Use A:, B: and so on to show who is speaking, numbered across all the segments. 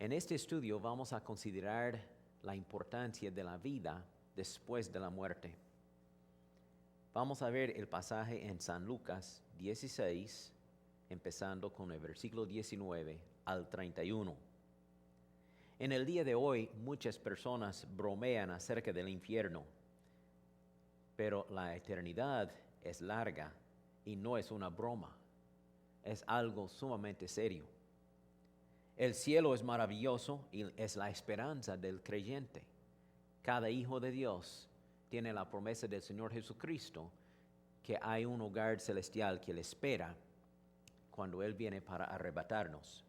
A: En este estudio vamos a considerar la importancia de la vida después de la muerte. Vamos a ver el pasaje en San Lucas 16, empezando con el versículo 19 al 31. En el día de hoy, muchas personas bromean acerca del infierno, pero la eternidad es larga y no es una broma, es algo sumamente serio. El cielo es maravilloso y es la esperanza del creyente. Cada hijo de Dios tiene la promesa del Señor Jesucristo que hay un hogar celestial que le espera cuando Él viene para arrebatarnos.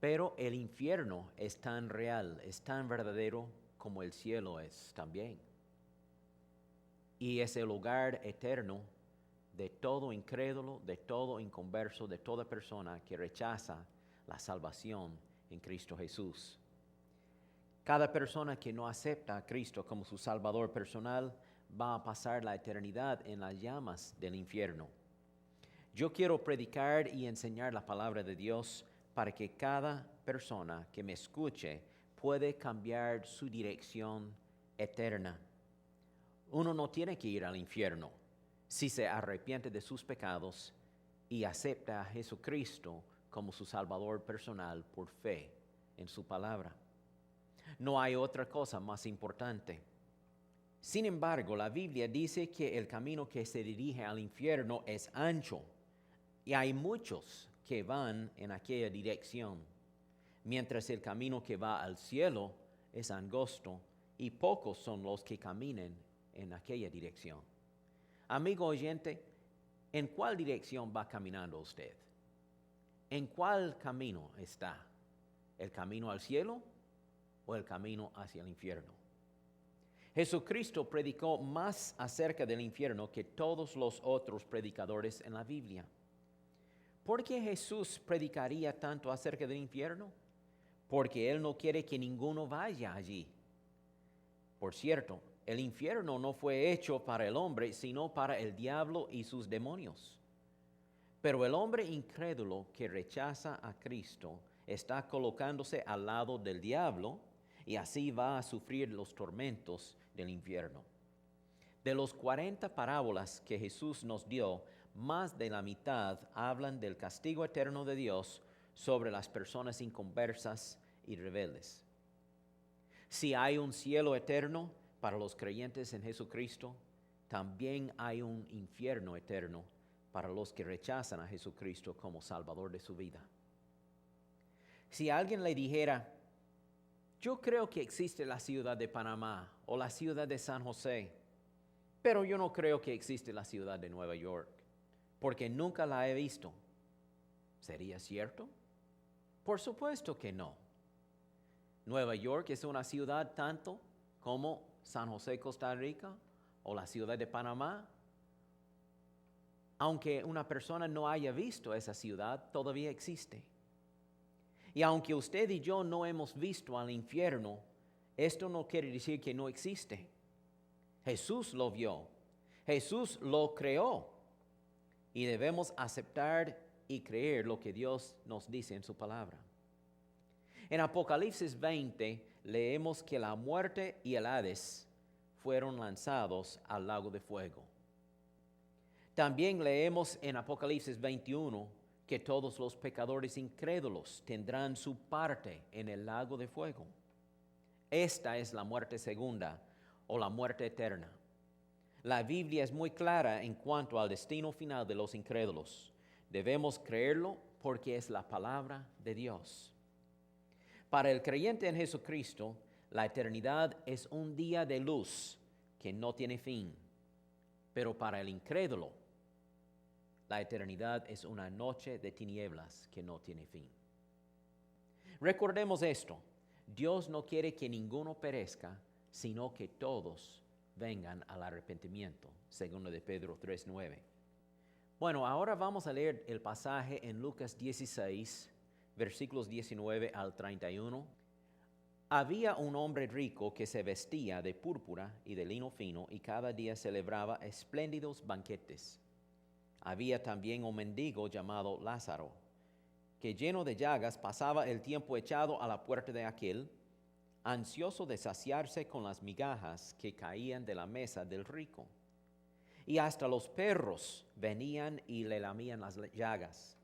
A: Pero el infierno es tan real, es tan verdadero como el cielo es también. Y es el hogar eterno de todo incrédulo, de todo inconverso, de toda persona que rechaza la salvación en Cristo Jesús. Cada persona que no acepta a Cristo como su Salvador personal va a pasar la eternidad en las llamas del infierno. Yo quiero predicar y enseñar la palabra de Dios para que cada persona que me escuche puede cambiar su dirección eterna. Uno no tiene que ir al infierno si se arrepiente de sus pecados y acepta a Jesucristo como su Salvador personal por fe en su palabra. No hay otra cosa más importante. Sin embargo, la Biblia dice que el camino que se dirige al infierno es ancho y hay muchos que van en aquella dirección, mientras el camino que va al cielo es angosto y pocos son los que caminen en aquella dirección. Amigo oyente, ¿en cuál dirección va caminando usted? ¿En cuál camino está? ¿El camino al cielo o el camino hacia el infierno? Jesucristo predicó más acerca del infierno que todos los otros predicadores en la Biblia. ¿Por qué Jesús predicaría tanto acerca del infierno? Porque Él no quiere que ninguno vaya allí. Por cierto, el infierno no fue hecho para el hombre, sino para el diablo y sus demonios. Pero el hombre incrédulo que rechaza a Cristo está colocándose al lado del diablo y así va a sufrir los tormentos del infierno. De los 40 parábolas que Jesús nos dio, más de la mitad hablan del castigo eterno de Dios sobre las personas inconversas y rebeldes. Si hay un cielo eterno para los creyentes en Jesucristo, también hay un infierno eterno para los que rechazan a Jesucristo como Salvador de su vida. Si alguien le dijera, yo creo que existe la ciudad de Panamá o la ciudad de San José, pero yo no creo que existe la ciudad de Nueva York, porque nunca la he visto, ¿sería cierto? Por supuesto que no. Nueva York es una ciudad tanto como San José, Costa Rica, o la ciudad de Panamá. Aunque una persona no haya visto esa ciudad, todavía existe. Y aunque usted y yo no hemos visto al infierno, esto no quiere decir que no existe. Jesús lo vio, Jesús lo creó, y debemos aceptar y creer lo que Dios nos dice en su palabra. En Apocalipsis 20 leemos que la muerte y el Hades fueron lanzados al lago de fuego. También leemos en Apocalipsis 21 que todos los pecadores incrédulos tendrán su parte en el lago de fuego. Esta es la muerte segunda o la muerte eterna. La Biblia es muy clara en cuanto al destino final de los incrédulos. Debemos creerlo porque es la palabra de Dios. Para el creyente en Jesucristo, la eternidad es un día de luz que no tiene fin. Pero para el incrédulo, la eternidad es una noche de tinieblas que no tiene fin. Recordemos esto, Dios no quiere que ninguno perezca, sino que todos vengan al arrepentimiento, según de Pedro 3:9. Bueno, ahora vamos a leer el pasaje en Lucas 16, versículos 19 al 31. Había un hombre rico que se vestía de púrpura y de lino fino y cada día celebraba espléndidos banquetes. Había también un mendigo llamado Lázaro, que lleno de llagas pasaba el tiempo echado a la puerta de aquel, ansioso de saciarse con las migajas que caían de la mesa del rico. Y hasta los perros venían y le lamían las llagas.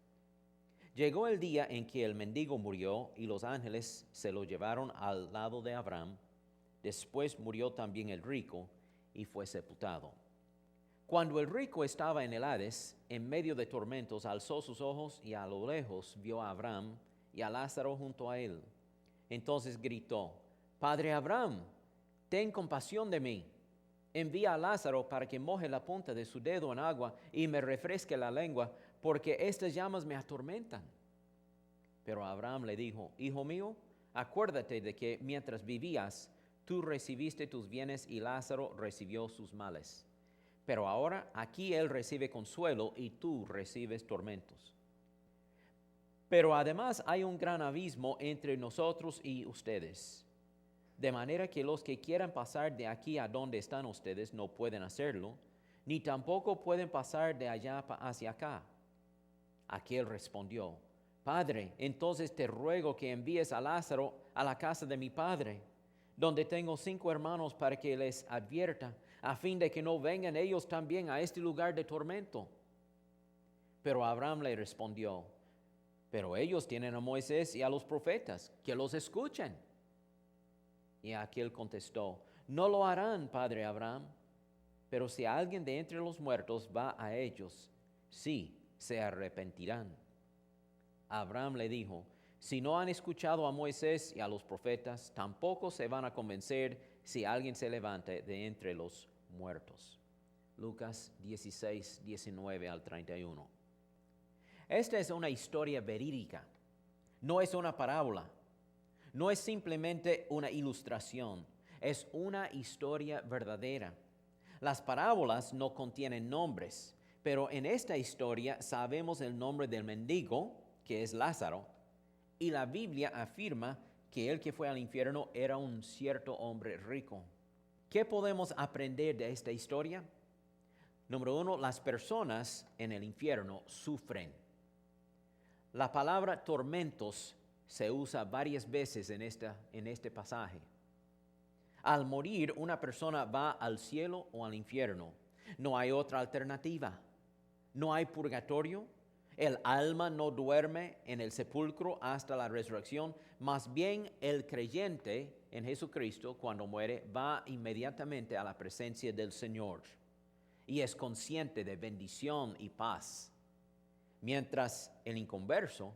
A: Llegó el día en que el mendigo murió y los ángeles se lo llevaron al lado de Abraham. Después murió también el rico y fue sepultado. Cuando el rico estaba en el Hades, en medio de tormentos, alzó sus ojos y a lo lejos vio a Abraham y a Lázaro junto a él. Entonces gritó: Padre Abraham, ten compasión de mí. Envía a Lázaro para que moje la punta de su dedo en agua y me refresque la lengua, porque estas llamas me atormentan. Pero Abraham le dijo: Hijo mío, acuérdate de que mientras vivías, tú recibiste tus bienes y Lázaro recibió sus males. Pero ahora aquí él recibe consuelo y tú recibes tormentos. Pero además hay un gran abismo entre nosotros y ustedes, de manera que los que quieran pasar de aquí a donde están ustedes no pueden hacerlo, ni tampoco pueden pasar de allá hacia acá. Aquel respondió: Padre, entonces te ruego que envíes a Lázaro a la casa de mi padre, donde tengo 5 hermanos, para que les advierta, a fin de que no vengan ellos también a este lugar de tormento. Pero Abraham le respondió: Pero ellos tienen a Moisés y a los profetas, que los escuchen. Y aquel contestó: No lo harán, padre Abraham, pero si alguien de entre los muertos va a ellos, sí se arrepentirán. Abraham le dijo: Si no han escuchado a Moisés y a los profetas, tampoco se van a convencer si alguien se levante de entre los muertos. Lucas 16, 19 al 31. Esta es una historia verídica, no es una parábola. No es simplemente una ilustración, es una historia verdadera. Las parábolas no contienen nombres, pero en esta historia sabemos el nombre del mendigo, que es Lázaro, y la Biblia afirma que el que fue al infierno era un cierto hombre rico. ¿Qué podemos aprender de esta historia? Número 1, las personas en el infierno sufren. La palabra tormentos se usa varias veces en este pasaje. Al morir, una persona va al cielo o al infierno. No hay otra alternativa. No hay purgatorio. El alma no duerme en el sepulcro hasta la resurrección. Más bien, el creyente en Jesucristo, cuando muere, va inmediatamente a la presencia del Señor y es consciente de bendición y paz. Mientras el inconverso,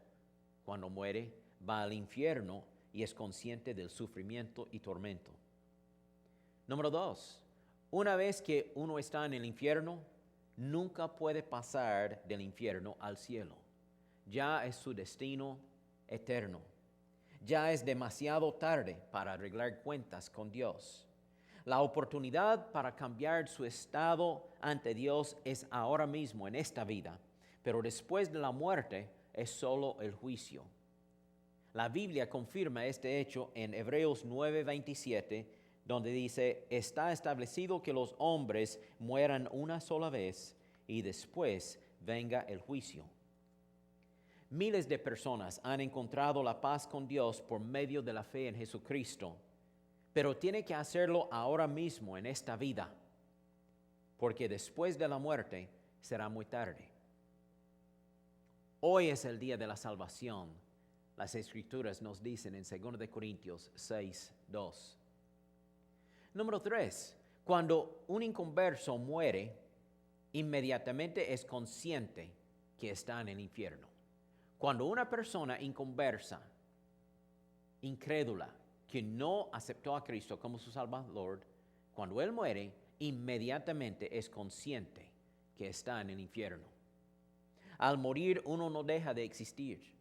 A: cuando muere, va al infierno y es consciente del sufrimiento y tormento. Número 2, una vez que uno está en el infierno, nunca puede pasar del infierno al cielo. Ya es su destino eterno. Ya es demasiado tarde para arreglar cuentas con Dios. La oportunidad para cambiar su estado ante Dios es ahora mismo, en esta vida, pero después de la muerte es solo el juicio. La Biblia confirma este hecho en Hebreos 9:27, donde dice: Está establecido que los hombres mueran una sola vez y después venga el juicio. Miles de personas han encontrado la paz con Dios por medio de la fe en Jesucristo, pero tiene que hacerlo ahora mismo en esta vida, porque después de la muerte será muy tarde. Hoy es el día de la salvación. Las Escrituras nos dicen en 2 Corintios 6:2. Número 3, cuando un inconverso muere, inmediatamente es consciente que está en el infierno. Cuando una persona inconversa, incrédula, que no aceptó a Cristo como su Salvador, cuando él muere, inmediatamente es consciente que está en el infierno. Al morir, uno no deja de existir.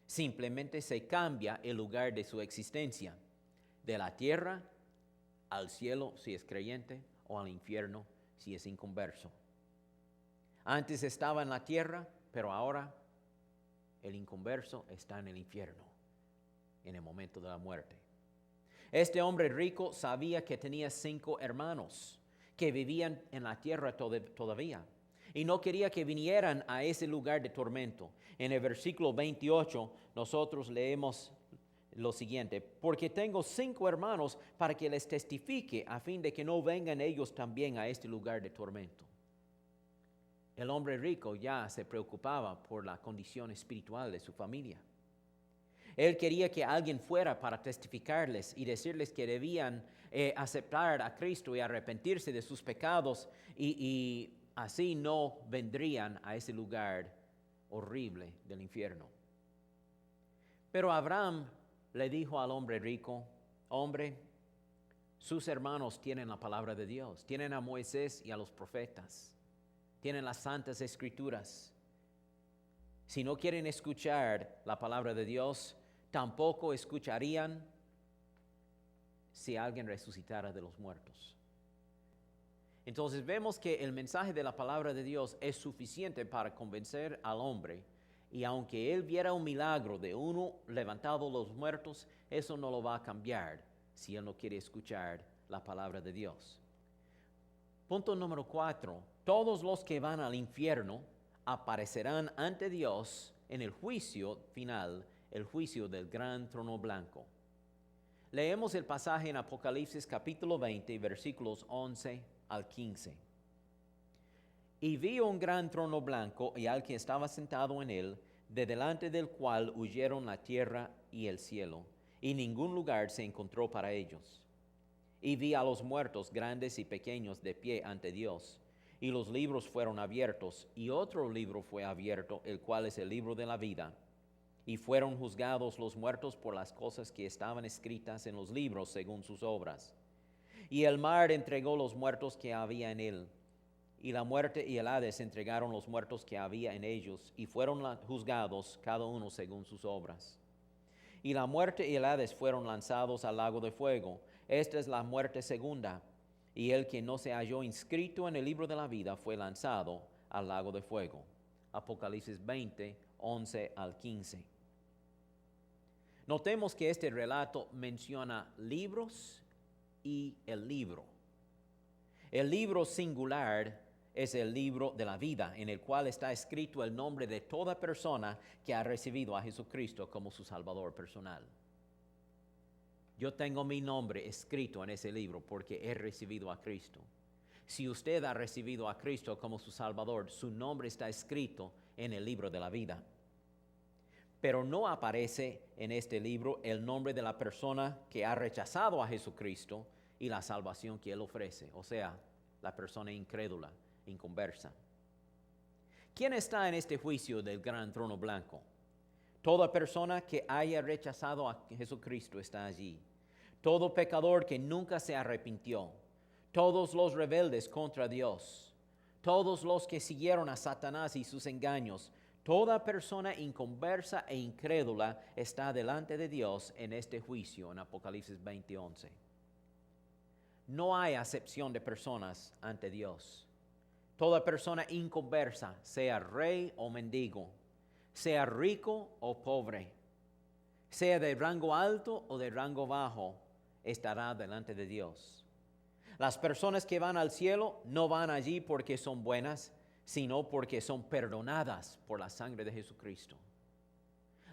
A: Simplemente se cambia el lugar de su existencia, de la tierra al cielo si es creyente o al infierno si es inconverso. Antes estaba en la tierra, pero ahora el inconverso está en el infierno en el momento de la muerte. Este hombre rico sabía que tenía 5 hermanos que vivían en la tierra todavía. y no quería que vinieran a ese lugar de tormento. En el versículo 28 nosotros leemos lo siguiente: porque tengo 5 hermanos para que les testifique, a fin de que no vengan ellos también a este lugar de tormento. El hombre rico ya se preocupaba por la condición espiritual de su familia. Él quería que alguien fuera para testificarles y decirles que debían aceptar a Cristo y arrepentirse de sus pecados y así no vendrían a ese lugar horrible del infierno. Pero Abraham le dijo al hombre rico: hombre, sus hermanos tienen la palabra de Dios, tienen a Moisés y a los profetas, tienen las santas escrituras. Si no quieren escuchar la palabra de Dios, tampoco escucharían si alguien resucitara de los muertos. Entonces vemos que el mensaje de la palabra de Dios es suficiente para convencer al hombre, y aunque él viera un milagro de uno levantado de los muertos, eso no lo va a cambiar si él no quiere escuchar la palabra de Dios. Punto número 4. Todos los que van al infierno aparecerán ante Dios en el juicio final, el juicio del gran trono blanco. Leemos el pasaje en Apocalipsis capítulo 20, versículos 11 al 15. Y vi un gran trono blanco y al que estaba sentado en él, de delante del cual huyeron la tierra y el cielo, y ningún lugar se encontró para ellos. Y vi a los muertos, grandes y pequeños, de pie ante Dios, y los libros fueron abiertos, y otro libro fue abierto, el cual es el libro de la vida. Y fueron juzgados los muertos por las cosas que estaban escritas en los libros según sus obras. Y el mar entregó los muertos que había en él, y la muerte y el Hades entregaron los muertos que había en ellos, y fueron juzgados cada uno según sus obras. Y la muerte y el Hades fueron lanzados al lago de fuego. Esta es la muerte segunda, y el que no se halló inscrito en el libro de la vida fue lanzado al lago de fuego. Apocalipsis 20, 11 al 15. Notemos que este relato menciona libros y el libro. El libro singular es el libro de la vida, en el cual está escrito el nombre de toda persona que ha recibido a Jesucristo como su Salvador personal. Yo tengo mi nombre escrito en ese libro porque he recibido a Cristo. Si usted ha recibido a Cristo como su Salvador, su nombre está escrito en el libro de la vida. Pero no aparece en este libro el nombre de la persona que ha rechazado a Jesucristo y la salvación que Él ofrece, o sea, la persona incrédula, inconversa. ¿Quién está en este juicio del gran trono blanco? Toda persona que haya rechazado a Jesucristo está allí. Todo pecador que nunca se arrepintió. Todos los rebeldes contra Dios. Todos los que siguieron a Satanás y sus engaños. Toda persona inconversa e incrédula está delante de Dios en este juicio, en Apocalipsis 20:11. No hay acepción de personas ante Dios. Toda persona inconversa, sea rey o mendigo, sea rico o pobre, sea de rango alto o de rango bajo, estará delante de Dios. Las personas que van al cielo no van allí porque son buenas, sino porque son perdonadas por la sangre de Jesucristo.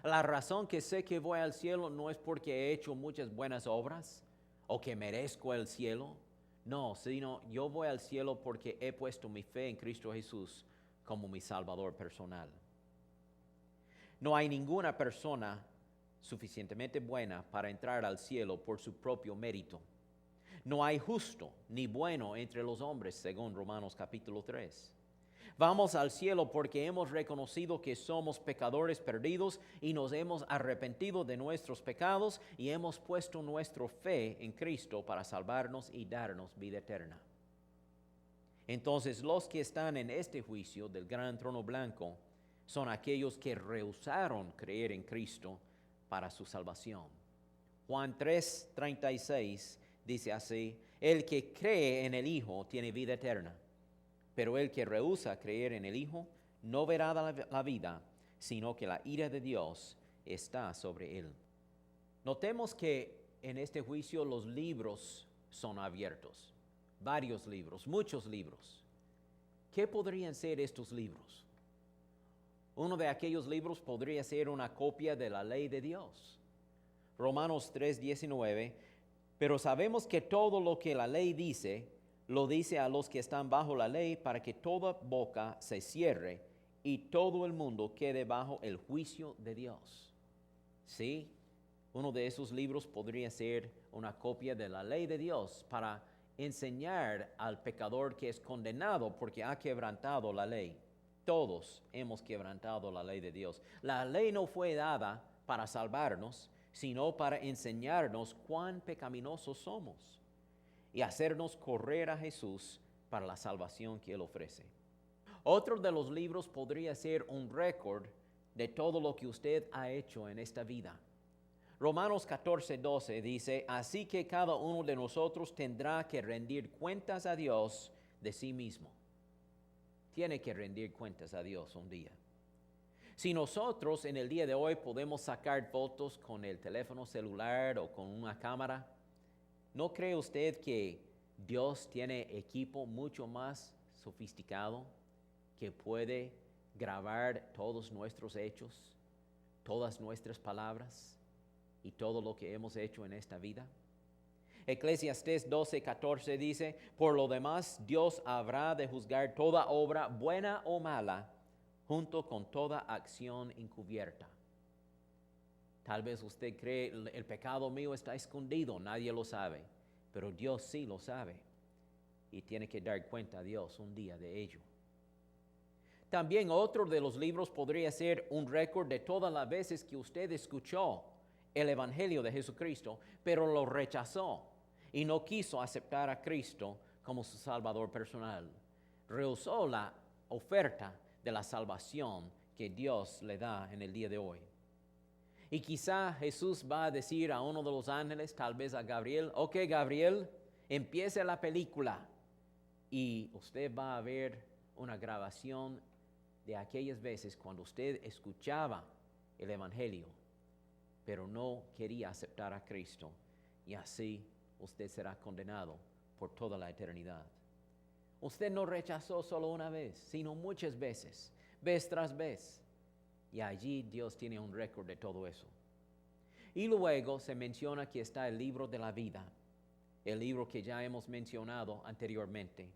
A: La razón que sé que voy al cielo no es porque he hecho muchas buenas obras o que merezco el cielo. No, sino yo voy al cielo porque he puesto mi fe en Cristo Jesús como mi Salvador personal. No hay ninguna persona suficientemente buena para entrar al cielo por su propio mérito. No hay justo ni bueno entre los hombres, según Romanos capítulo 3. Vamos al cielo porque hemos reconocido que somos pecadores perdidos y nos hemos arrepentido de nuestros pecados y hemos puesto nuestra fe en Cristo para salvarnos y darnos vida eterna. Entonces, los que están en este juicio del gran trono blanco son aquellos que rehusaron creer en Cristo para su salvación. Juan 3:36 dice así: el que cree en el Hijo tiene vida eterna. Pero el que rehúsa creer en el Hijo no verá la vida, sino que la ira de Dios está sobre él. Notemos que en este juicio los libros son abiertos. Varios libros, muchos libros. ¿Qué podrían ser estos libros? Uno de aquellos libros podría ser una copia de la ley de Dios. Romanos 3:19, pero sabemos que todo lo que la ley dice, lo dice a los que están bajo la ley para que toda boca se cierre y todo el mundo quede bajo el juicio de Dios. Sí, uno de esos libros podría ser una copia de la ley de Dios para enseñar al pecador que es condenado porque ha quebrantado la ley. Todos hemos quebrantado la ley de Dios. La ley no fue dada para salvarnos, sino para enseñarnos cuán pecaminosos somos y hacernos correr a Jesús para la salvación que Él ofrece. Otro de los libros podría ser un récord de todo lo que usted ha hecho en esta vida. Romanos 14:12 dice, así que cada uno de nosotros tendrá que rendir cuentas a Dios de sí mismo. Tiene que rendir cuentas a Dios un día. Si nosotros en el día de hoy podemos sacar fotos con el teléfono celular o con una cámara, ¿no cree usted que Dios tiene equipo mucho más sofisticado que puede grabar todos nuestros hechos, todas nuestras palabras y todo lo que hemos hecho en esta vida? Eclesiastés 12:14 dice, por lo demás Dios habrá de juzgar toda obra buena o mala, junto con toda acción encubierta. Tal vez usted cree el pecado mío está escondido, nadie lo sabe, pero Dios sí lo sabe y tiene que dar cuenta a Dios un día de ello. También otro de los libros podría ser un récord de todas las veces que usted escuchó el Evangelio de Jesucristo, pero lo rechazó y no quiso aceptar a Cristo como su Salvador personal. Rehusó la oferta de la salvación que Dios le da en el día de hoy. Y quizá Jesús va a decir a uno de los ángeles, tal vez a Gabriel, ok Gabriel, empiece la película. Y usted va a ver una grabación de aquellas veces cuando usted escuchaba el Evangelio, pero no quería aceptar a Cristo. Y así usted será condenado por toda la eternidad. Usted no rechazó solo una vez, sino muchas veces, vez tras vez. Y allí Dios tiene un récord de todo eso. Y luego se menciona que está el libro de la vida, el libro que ya hemos mencionado anteriormente.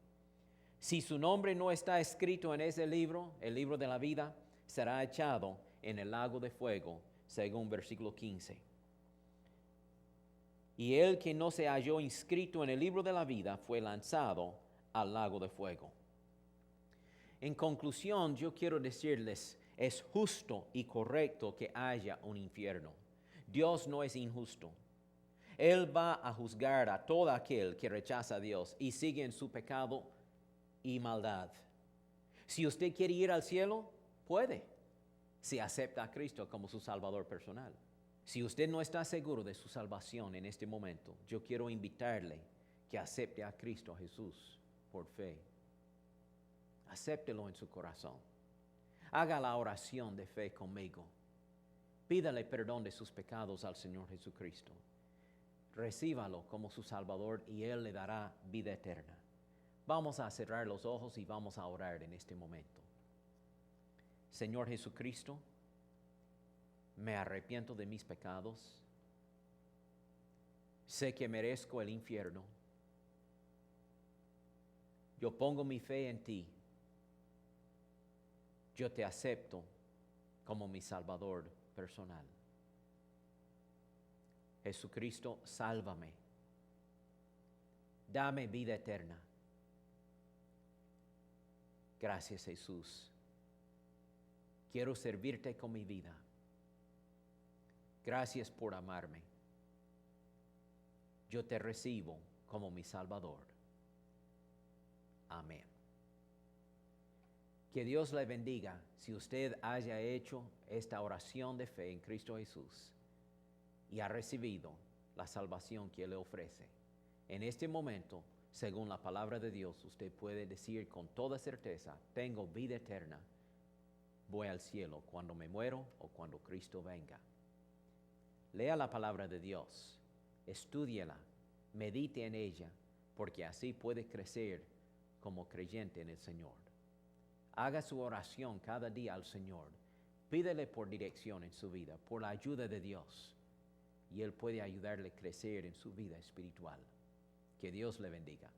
A: Si su nombre no está escrito en ese libro, el libro de la vida, será echado en el lago de fuego, según versículo 15. Y el que no se halló inscrito en el libro de la vida fue lanzado al lago de fuego. En conclusión, yo quiero decirles, es justo y correcto que haya un infierno. Dios no es injusto. Él va a juzgar a todo aquel que rechaza a Dios y sigue en su pecado y maldad. Si usted quiere ir al cielo, puede, si acepta a Cristo como su Salvador personal. Si usted no está seguro de su salvación en este momento, yo quiero invitarle que acepte a Cristo Jesús por fe. Acéptelo en su corazón. Haga la oración de fe conmigo. Pídale perdón de sus pecados al Señor Jesucristo. Recíbalo como su Salvador y Él le dará vida eterna. Vamos a cerrar los ojos y vamos a orar en este momento. Señor Jesucristo, me arrepiento de mis pecados. Sé que merezco el infierno. Yo pongo mi fe en ti. Yo te acepto como mi Salvador personal. Jesucristo, sálvame. Dame vida eterna. Gracias, Jesús. Quiero servirte con mi vida. Gracias por amarme. Yo te recibo como mi Salvador. Amén. Que Dios le bendiga si usted haya hecho esta oración de fe en Cristo Jesús y ha recibido la salvación que Él le ofrece. En este momento, según la palabra de Dios, usted puede decir con toda certeza, tengo vida eterna, voy al cielo cuando me muero o cuando Cristo venga. Lea la palabra de Dios, estúdiela, medite en ella, porque así puede crecer como creyente en el Señor. Haga su oración cada día al Señor. Pídele por dirección en su vida, por la ayuda de Dios. Y Él puede ayudarle a crecer en su vida espiritual. Que Dios le bendiga.